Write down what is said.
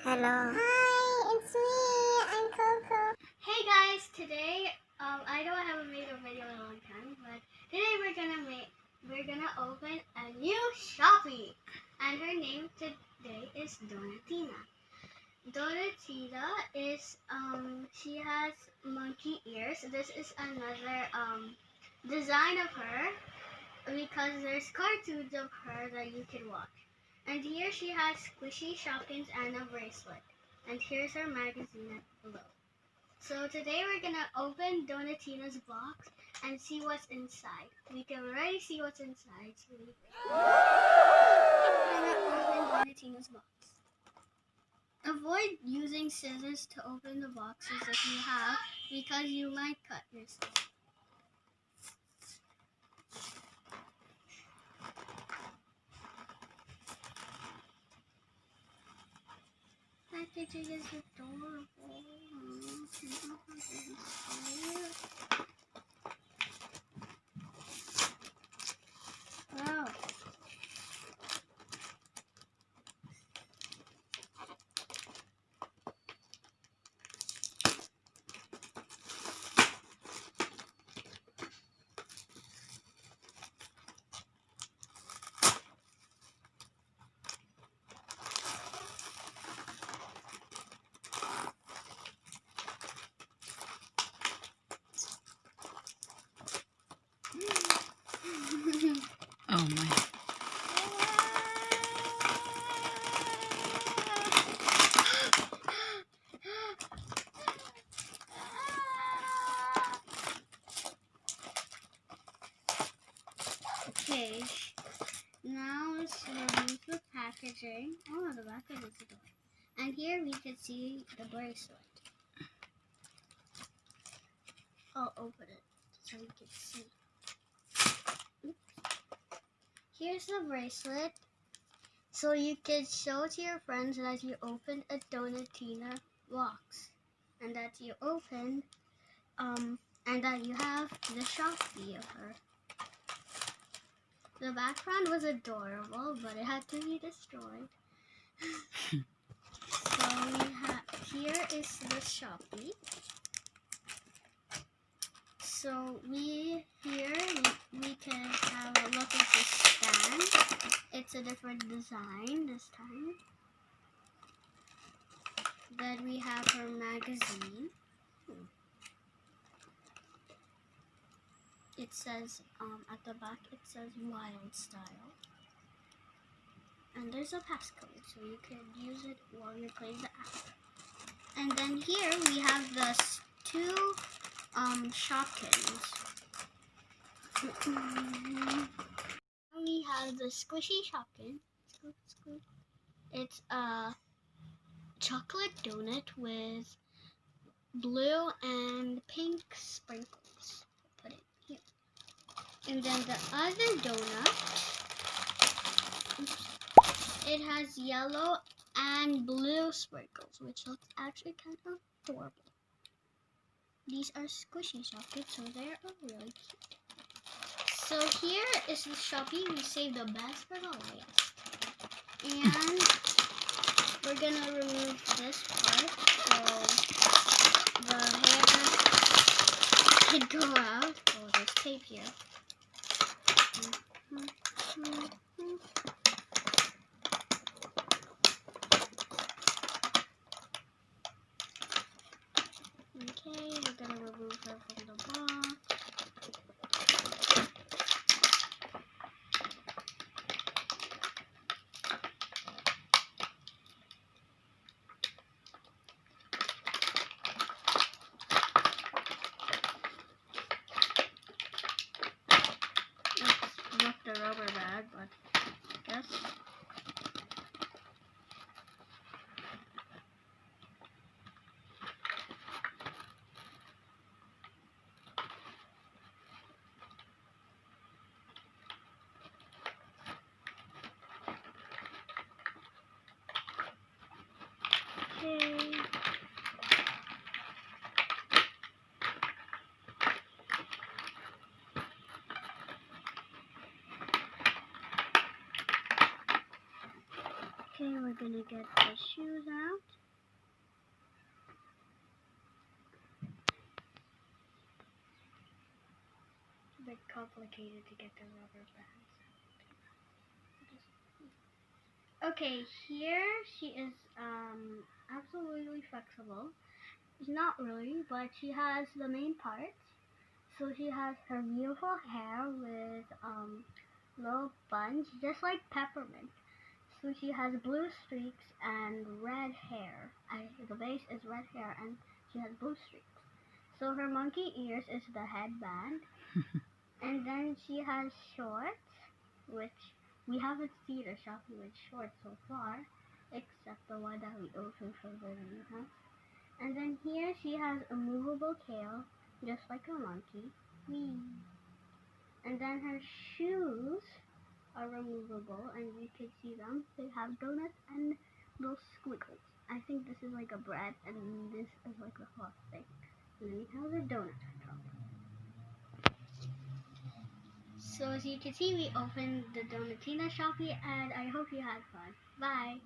Hello. Hi, it's me. I'm Coco. Hey guys, today I don't have made a video in a long time, but today we're gonna open a new Shopee, and her name today is Donatina. Donatina is she has monkey ears. This is another design of her because there's cartoons of her that you can watch. And here she has squishy shopkins and a bracelet. And here's her magazine below. So today we're gonna open Donatina's box and see what's inside. We can already see what's inside. So we're gonna open Donatina's box. Avoid using scissors to open the boxes if you have, because you might cut yourself. Packaging is adorable. Wow. Oh my. Okay, now let's remove the packaging. Oh, the back of the door. And here we can see the bracelet. I'll open it so you can see. Oops. Here's the bracelet. So you can show to your friends that you opened a Donatina box. And that you opened, and that you have the Shopee of her. The background was adorable, but it had to be destroyed. So here is the Shopee. So we can have a look at the stand. It's a different design this time. Then we have her magazine. It says at the back it says Wild Style. And there's a passcode, so you can use it while you're playing the app. And then here we have the two Shopkins. We have the squishy Shopkin. It's a chocolate donut with blue and pink sprinkles. Put it here. And then the other donut, it has yellow and blue sprinkles, which looks actually kind of adorable. These are squishy Shopkins, so they're really cute. So here is the Shopee. We saved the best for the last. And we're gonna remove this part so the hair could go out. Oh, there's tape here. Okay, we're gonna remove her from the box. Let's rip the rubber bag, but me get the shoes out. It's a bit complicated to get the rubber bands. Okay, here she is absolutely flexible. Not really, but she has the main parts. So she has her beautiful hair with little buns, just like peppermint. So she has blue streaks and red hair. The base is red hair and she has blue streaks. So her monkey ears is the headband. And then she has shorts, which we haven't seen a Shoppy with shorts so far, except the one that we opened from the new house. And then here she has a movable tail, just like a monkey. Whee! And then her shoes are removable, and you can see them. They have donuts and little squiggles. I think this is like a bread, and this is like a hot thing. And then it has a donut on top. So as you can see, we opened the Donatina Shoppy, and I hope you had fun. Bye!